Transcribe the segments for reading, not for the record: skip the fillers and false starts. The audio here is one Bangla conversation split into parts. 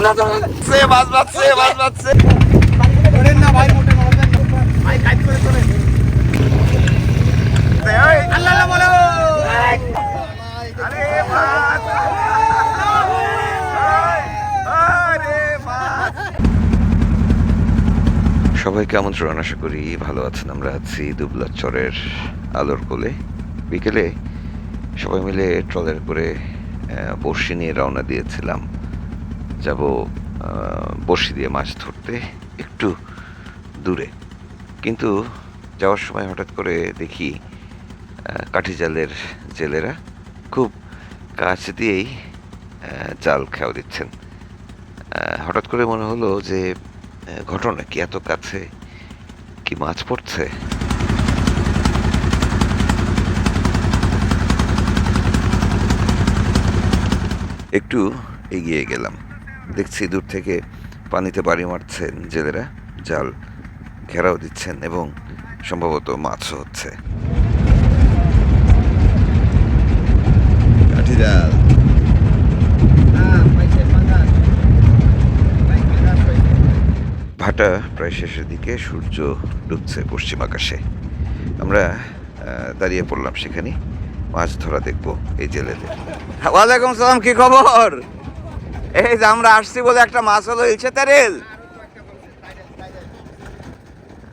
মাছ বাঁচছে, মাছ বাঁচছে। সবাইকে আমন্ত্রণ, আশা করি ভালো আছেন। আমরা আছি দুবলার চরের আলোর কোলে। বিকেলে সবাই মিলে ট্রলার করে বড়শি নিয়ে রওনা দিয়েছিলাম। যাব বড়শি দিয়ে মাছ ধরতে একটু দূরে, কিন্তু যাওয়ার সময় হঠাৎ করে দেখি কাঠি জালের জেলেরা খুব কাছ দিয়েই জাল খেয়াও দিচ্ছেন। হঠাৎ করে মনে হলো যে ঘটনা কি, এত কাছে কি মাছ পড়ছে? একটু এগিয়ে গেলাম, দেখছি দূর থেকে পানিতে বাড়ি মারছেন জেলেরা, জাল ঘেরাও দিচ্ছেন এবং সম্ভবত মাছও হচ্ছে। কাঠি জাল, ভাটা প্রায় শেষের দিকে, সূর্য ডুবছে পশ্চিম আকাশে। আমরা দাঁড়িয়ে পড়লাম সেখানে, মাছ ধরা দেখবো এই জেলেদের। ওয়ালাইকুম সালাম, কি খবর? এই যে আমরা আসছি বলে একটা মাছ হলো ইলশে তেরেল।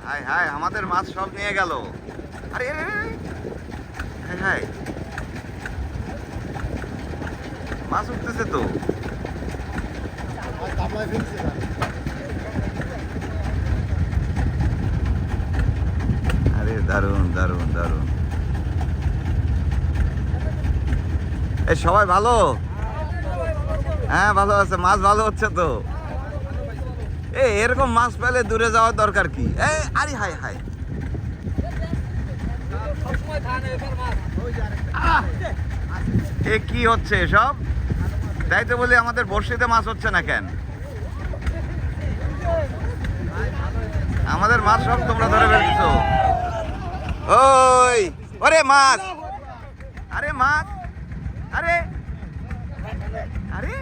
হাই হাই, আমাদের মাছ সব নিয়ে গেল। আরে হাই হাই, মাছ উঠতেছে তো। আরে দারুণ দারুণ দারুণ। এই সবাই ভালো? হ্যাঁ ভালো আছে, মাছ ভালো হচ্ছে তো। এরকম মাছ পেলে দূরে যাওয়ার দরকার কি? আরে হাই হাই, কি হচ্ছে এসব? তাই তো বলি আমাদের বড়শিতে মাছ হচ্ছে না কেন? আমাদের মাছ সব তোমরা ধরে ফেলছো। ওই ওরে মাছ, আরে মাছ, আরে আরে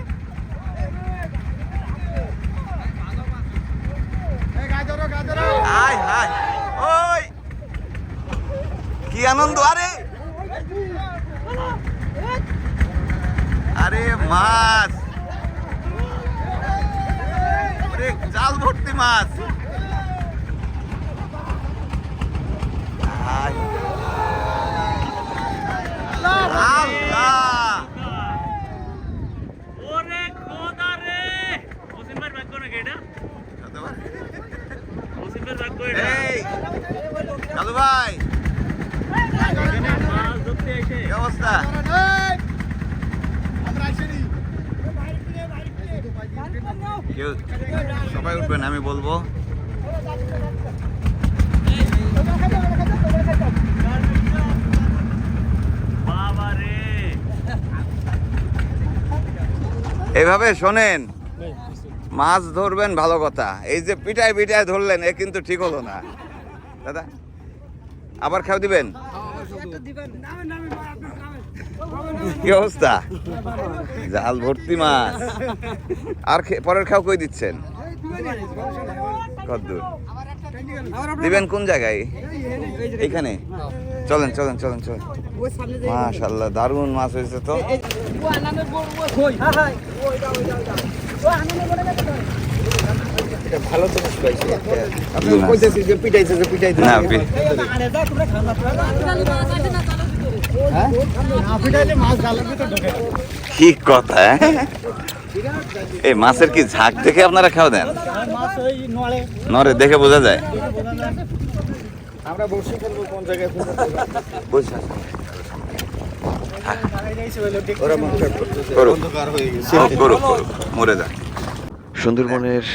হাই হাই, ওই কি আনন্দ! আরে আরে মাছ, জাল ভর্তি মাছ। কালু ভাই, কি অবস্থা? কেউ সবাই উঠবেন, আমি বলবো। এভাবে শোনেন, মাছ ধরবেন ভালো কথা, এই যে পিটায় পিটায় ধরলেন এ কিন্তু ঠিক হলো না দাদা। আবার খাও দিবেন? কি অবস্থা? জাল ভর্তি মাছ। আর পরের খাও কই দিচ্ছেন? কদ্দূর দিবেন? কোন জায়গায়? এইখানে? চলেন চলেন চলেন চলেন। মাশাআল্লাহ, দারুণ মাছ হয়েছে তো। ভালো তো মাছ পাইছি। আপনি কইতেছি যে পিটাইছে যে পিটাইতে না, কি কথা? এই মাছের কি ঝাঁক দেখে আপনারা খাওয়া দেন? নরে দেখে বোঝা যায়। আমরা বসে ফেলবো কোন জায়গায়? মরে যান। সুন্দরবনের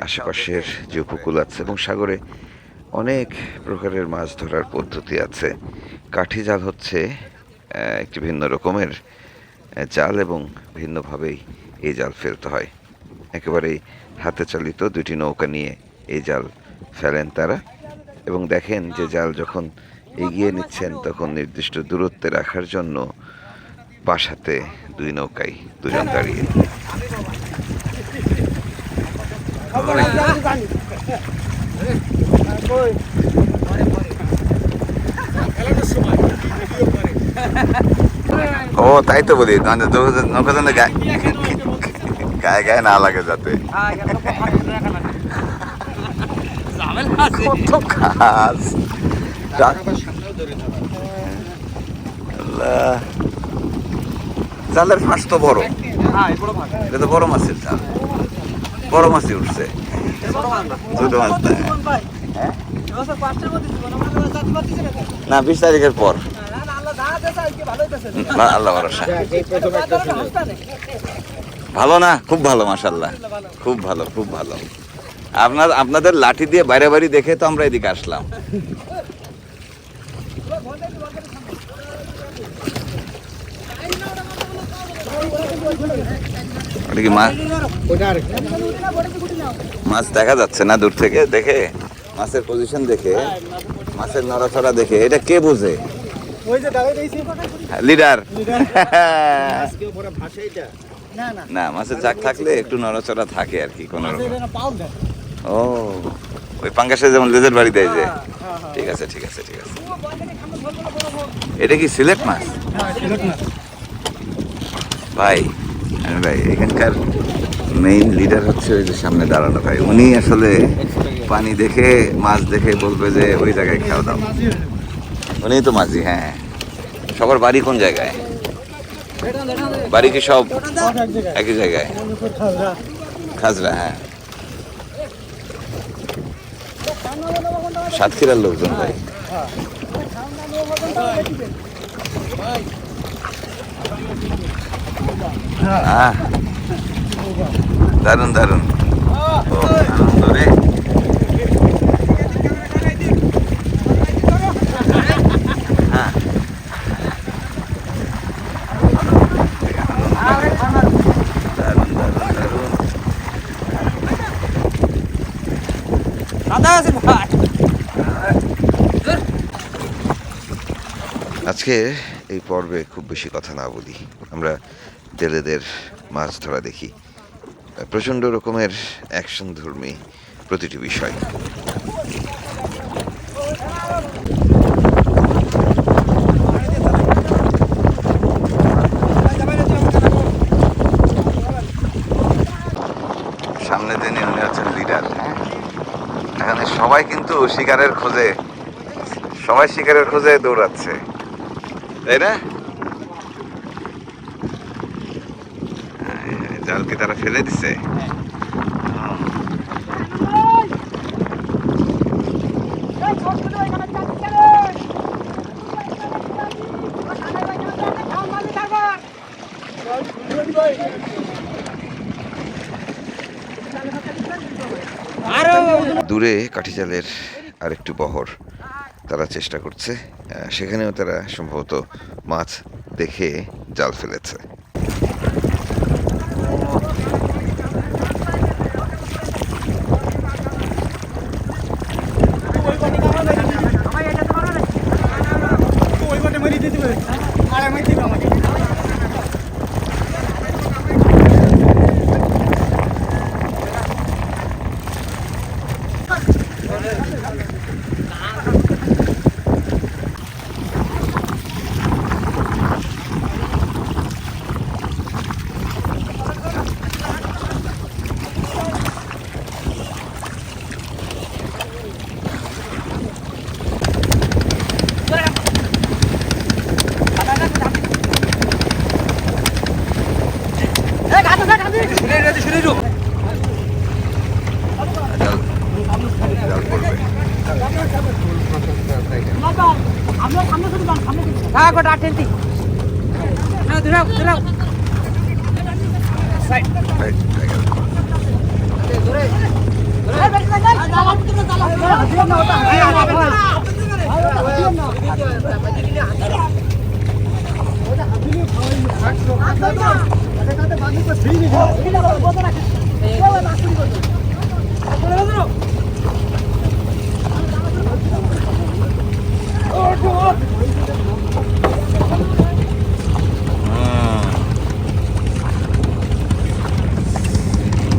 আশেপাশের যে উপকূল আছে এবং সাগরে অনেক প্রকারের মাছ ধরার পদ্ধতি আছে। কাঠি জাল হচ্ছে একটি ভিন্ন রকমের জাল এবং ভিন্নভাবেই এই জাল ফেলতে হয়। একেবারেই হাতে চালিত দুটি নৌকা নিয়ে এই জাল ফেলেন তারা, এবং দেখেন যে জাল যখন এগিয়ে নিচ্ছেন তখন নির্দিষ্ট দূরত্বে রাখার জন্য বাসাতে দুই নৌকায় দুজন দাঁড়িয়ে। ও তাই তো বলি নৌকা যেন গায়ে গায়ে না লাগে যাতে। কত কাজ জালের ফাঁস তো বড়, এটা তো বড় মাছের জাল, বড় মাছই উঠছে, ছোট মাছ না। 20 তারিখের পর আল্লাহ ভরসা। ভালো না, খুব ভালো, মাশাআল্লাহ, খুব ভালো, খুব ভালো। আপনাদের লাঠি দিয়ে বাইরে বাড়ি দেখে তো আমরা এদিকে আসলাম। মাছ দেখা যাচ্ছে না দূর থেকে, দেখে মাছের পজিশন দেখে, মাছের নড়াচড়া দেখে এটা কে বোঝে? লিডার। না, মাছের জাগ থাকলে একটু নড়াচড়া থাকে আর কি কোনো রকম। ও ওই পাঙ্গাসে যেমন লেজের বাড়ি দেয় যে। ঠিক আছে, ঠিক আছে, ঠিক আছে। এটা কি সিলেট মাছ? ভাই ভাই এখানকার মেইন লিডার হচ্ছে ওই যে সামনে দাঁড়ানো ভাই, উনি আসলে পানি দেখে মাছ দেখে বলবে যে ওই জায়গায় খাওয়া দাও। উনি তো মাঝি। হ্যাঁ, সবার বাড়ি কোন জায়গায়? বাড়ি কি সব একই জায়গায়? খাজরা। হ্যাঁ, সাতক্ষীরার লোকজন ভাই। দারুন দারুন। আজকে এই পর্বে খুব বেশি কথা না বলি, আমরা জেলেদের মাছ ধরা দেখি, প্রচণ্ড রকমের অ্যাকশন ধর্মী প্রতিটি বিষয়। সামনে যিনি উনি হচ্ছেন লিডার। এখানে সবাই কিন্তু শিকারের খোঁজে, সবাই শিকারের খোঁজে দৌড়াচ্ছে, তাই না? জালকে তারা ফেলে দিছে। দূরে কাঠিজালের আরেকটু বহর তারা চেষ্টা করছে, সেখানেও তারা সম্ভবত মাছ দেখে জাল ফেলেছে।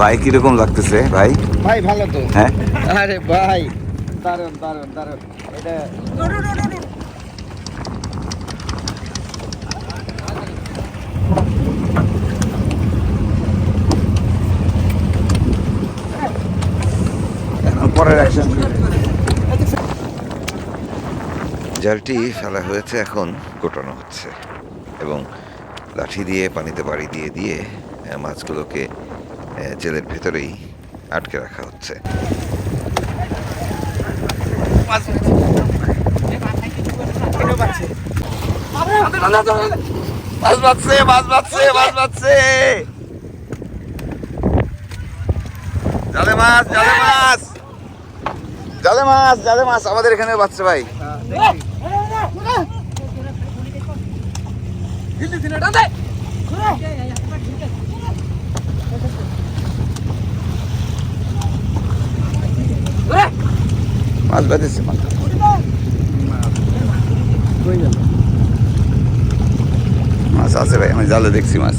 ভাই কিরকম লাগতেছে ভাই? ভাই ভালো তো। হ্যাঁ আরে ভাই দারুন দারুন দারুন এটা পরের অ্যাকশন। জালটি ফেলা হয়েছে, এখন গোটানো হচ্ছে এবং লাঠি দিয়ে পানিতে বাড়ি দিয়ে দিয়ে মাছগুলোকে জেলের ভেতরেই আটকে রাখা হচ্ছে। মাছ বাঁচছে, মাছ বাঁচছে, মাছ বাঁচছে। জালে মাছ, জালে মাছ, জালে মাছ, জালে মাছ আমাদের এখানে বাঁচছে ভাই। মাছ বাঁচেছে, মাছ মাছ আছে ভাই, আমি জালে দেখছি মাছ।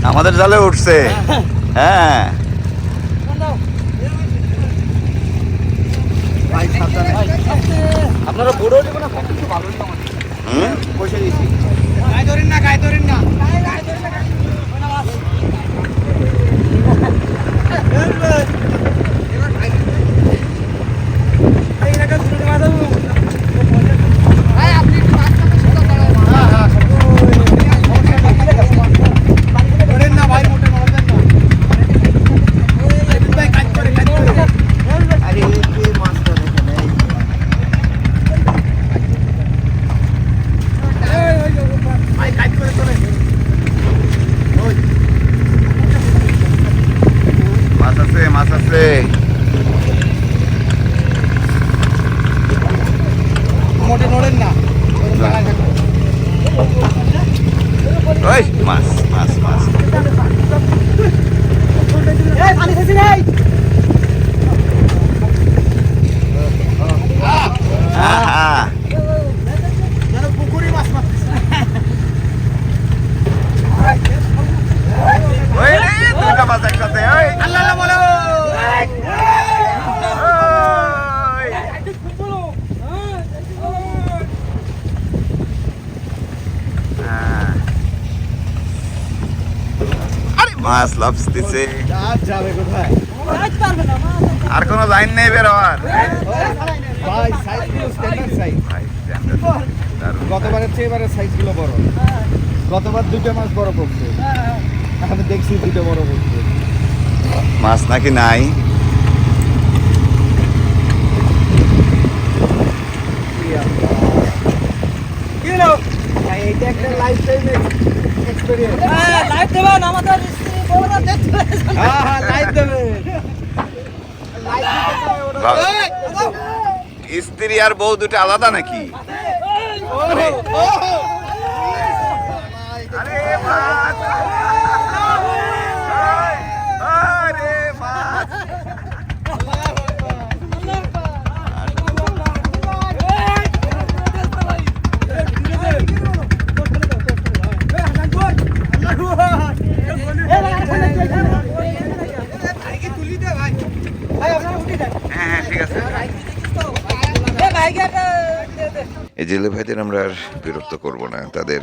আমাদের জালে উঠছে। হ্যাঁ আপনারা বড় হলে না কত কিছু ভালো হলো পয়সা দিয়েছি গায় ধরেন না গায় ধরেন না মাছ আছে, মাছ আছে। মোটে নড়েন না ওই মাছ, মাছ, মাছ। আহা, পুকুরি মাছ ওই রে, দুইটা মাছ একসাথে, ওই। আল্লাহ আল্লাহ বলো ওই। হ্যাঁ। আরে মাছ লাফতেছে। যাবে কোথায় আর কোনো লাইন নেই বের হওয়ার। ভাই সাইজ গুলো স্ট্যান্ডার্ড সাইজ ভাই, দারুণ। গতবারের চেয়ে এবারে সাইজ গুলো বড় গতবার দুটো মাছ বড় পড়ছে আমি দেখছি দুটো বড় পড়ছে মাছ নাকি নাই। কি হলো ভাই এটা একটা লাইফ টাইম এক্সপেরিয়েন্স লাইভ দেবেন আমাদের স্ত্রী বউরা দেখতে হ্যাঁ হ্যাঁ লাইফ দেবে বাবা, স্ত্রী আর বউ দুটো আলাদা নাকি? আরে মাছ! আরে মাছ! হ্যাঁ হ্যাঁ ঠিক আছে। এই জেলে ভাইদের আমরা আর বিরক্ত করব না, তাদের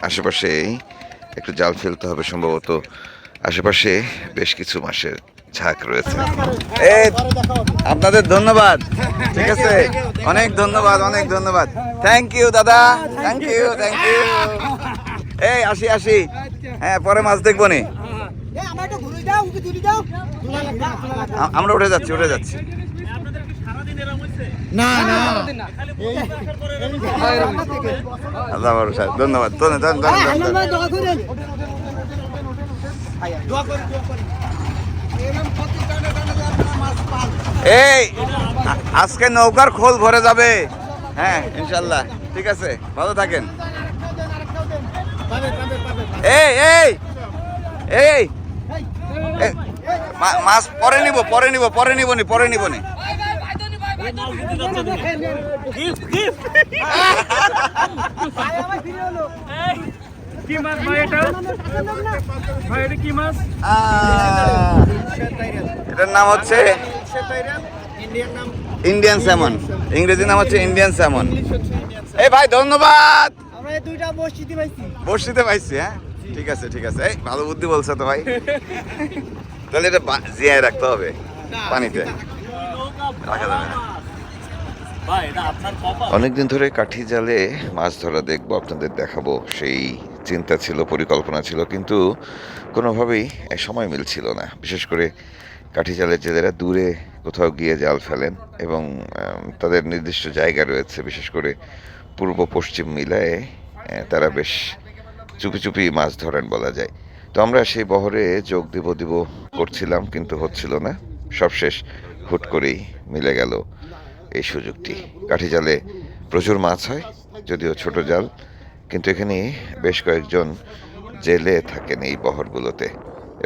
আশেপাশে একটু জাল ফেলতে হবে। সম্ভবত আশেপাশে বেশ কিছু মাছের ঝাঁক রয়েছে। এই, আপনাদের ধন্যবাদ। ঠিক আছে, অনেক ধন্যবাদ, অনেক ধন্যবাদ। থ্যাংক ইউ দাদা, থ্যাংক ইউ, থ্যাংক ইউ। এই আসি আসি, হ্যাঁ পরে মাছ দেখবো নি। আমরা উঠে যাচ্ছি, উঠে যাচ্ছি। না না আল্লাহ ভরসা, ধন্যবাদ, ধন্যবাদ। এই আজকে নৌকার খোল ভরে যাবে। হ্যাঁ ইনশাল্লাহ, ঠিক আছে, ভালো থাকেন। এই এই এই এ, মাছ পরে নিব নি গিফট গিফট কি মাছ ভাই এটা ভাই এটা কি মাছ এটার নাম হচ্ছে ইন্ডিয়ান নাম ইন্ডিয়ান স্যামন, ইংরেজি নাম হচ্ছে ইন্ডিয়ান স্যামন। এই ভাই ধন্যবাদ, আমরা এই দুইটা মসজিদে পাইছি। বর্ষিতে পাইছি। হ্যাঁ ঠিক আছে এই ভালো বুদ্ধি বলছো তো ভাই। তাহলে এটা জিয়ায় রাখতে হবে, পানিতে রাখা যাবে না। ভাই এটা আপনার কপাল অনেকদিন ধরে কাঠি জালে মাছ ধরা দেখবো, আপনাদের দেখাবো, সেই চিন্তা ছিল, পরিকল্পনা ছিল, কিন্তু কোনোভাবেই সময় মিলছিল না। বিশেষ করে কাঠি জালের জেলেরা দূরে কোথাও গিয়ে জাল ফেলেন এবং তাদের নির্দিষ্ট জায়গা রয়েছে, বিশেষ করে পূর্ব পশ্চিম মিলায়ে তারা বেশ চুপি চুপি মাছ ধরেন বলা যায়। তো আমরা সেই বহরে যোগ দিব করছিলাম, কিন্তু হচ্ছিল না। সবশেষ হুট করেই মিলে গেল এই সুযোগটি। কাঠি জালে প্রচুর মাছ হয়, যদিও ছোট জাল, কিন্তু এখানে বেশ কয়েকজন জেলে থাকেন এই বহরগুলোতে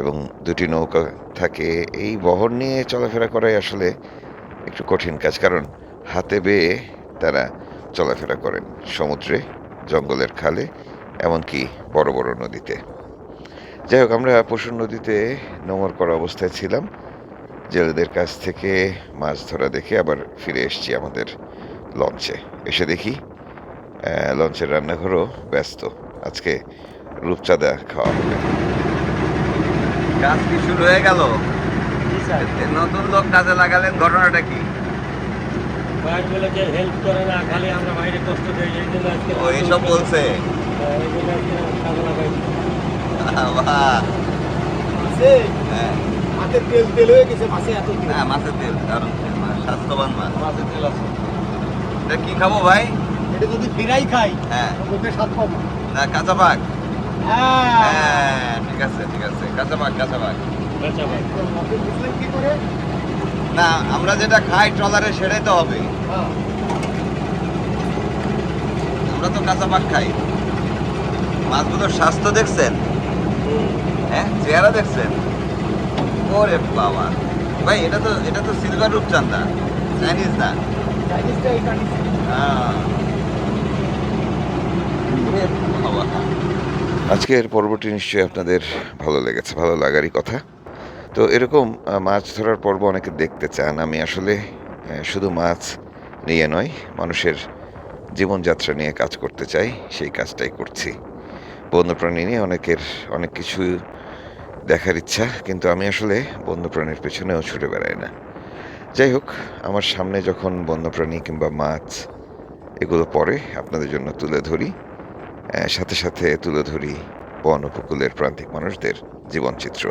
এবং দুটি নৌকা থাকে। এই বহর নিয়ে চলাফেরা করাই আসলে একটু কঠিন কাজ, কারণ হাতে বেয়ে তারা চলাফেরা করেন সমুদ্রে, জঙ্গলের খালে, এমনকি বড় বড় নদীতে। যাই হোক, আমরা পশুর নদীতে নোঙর করা অবস্থায় ছিলাম। জেলেদের কাছ থেকে মাছ ধরা দেখে আবার ফিরে এসেছি আমাদের লঞ্চে। এসে দেখি লঞ্চের রান্নাঘরও ব্যস্ত। আজকে রূপচাঁদা খাওয়া হবে। কাজ কি শুরু হয়ে গেল? নতুন লোক কাজে লাগালেন, ঘটনাটা কি? ভাই বলে যে হেল্প করে না, খালি আমরা বাইরে কষ্ট দেই, এই জন্য আজকে ও এইসব বলছে? এই জন্য আজকে কাজে লাগাই। বাহ, আছে হ্যাঁ। হাতের তেল তেল হয়ে গেছে মাছে এত না, মাছের তেল, দারুণ তেল, স্বাস্থ্যবান মাছ। মাছের তেল আছে। এটা কি খাবো ভাই? এটা যদি ফিরাই খাই হ্যাঁ, মুখে স্বাদ পাবো। না কাঁচা পাক? হ্যাঁ হ্যাঁ ঠিক আছে কাঁচা পাক। আচ্ছা ভাই মাছের বুঝলেন কি করে? না, আমরা যেটা খাই ট্রলারে সেটাই তো হবে। হ্যাঁ আমরা তো কাঁচা পাক খাই। মাছগুলোর স্বাস্থ্য দেখছেন? হ্যাঁ, চেহারা দেখছেন? ওরে বাবা ভাই, এটা তো সিলভার রূপচাঁদা, চাইনিজ না। চাইনিজটা এই কানিস। হ্যাঁ। ওরে বাবা। আজকের পর্বটি নিশ্চয়ই আপনাদের ভালো লেগেছে, ভালো লাগারই কথা। তো এরকম মাছ ধরার পর্ব অনেকে দেখতে চান। আমি আসলে শুধু মাছ নিয়ে নয়, মানুষের জীবনযাত্রা নিয়ে কাজ করতে চাই, সেই কাজটাই করছি। বন্যপ্রাণী নিয়ে অনেকের অনেক কিছু দেখার ইচ্ছা, কিন্তু আমি আসলে বন্যপ্রাণীর পেছনেও ছুটে বেড়াই না। যাই হোক, আমার সামনে যখন বন্যপ্রাণী কিংবা মাছ এগুলো পরে আপনাদের জন্য তুলে ধরি, সাথে সাথে তুলে ধরি বন উপকূলের প্রান্তিক মানুষদের জীবনচিত্র।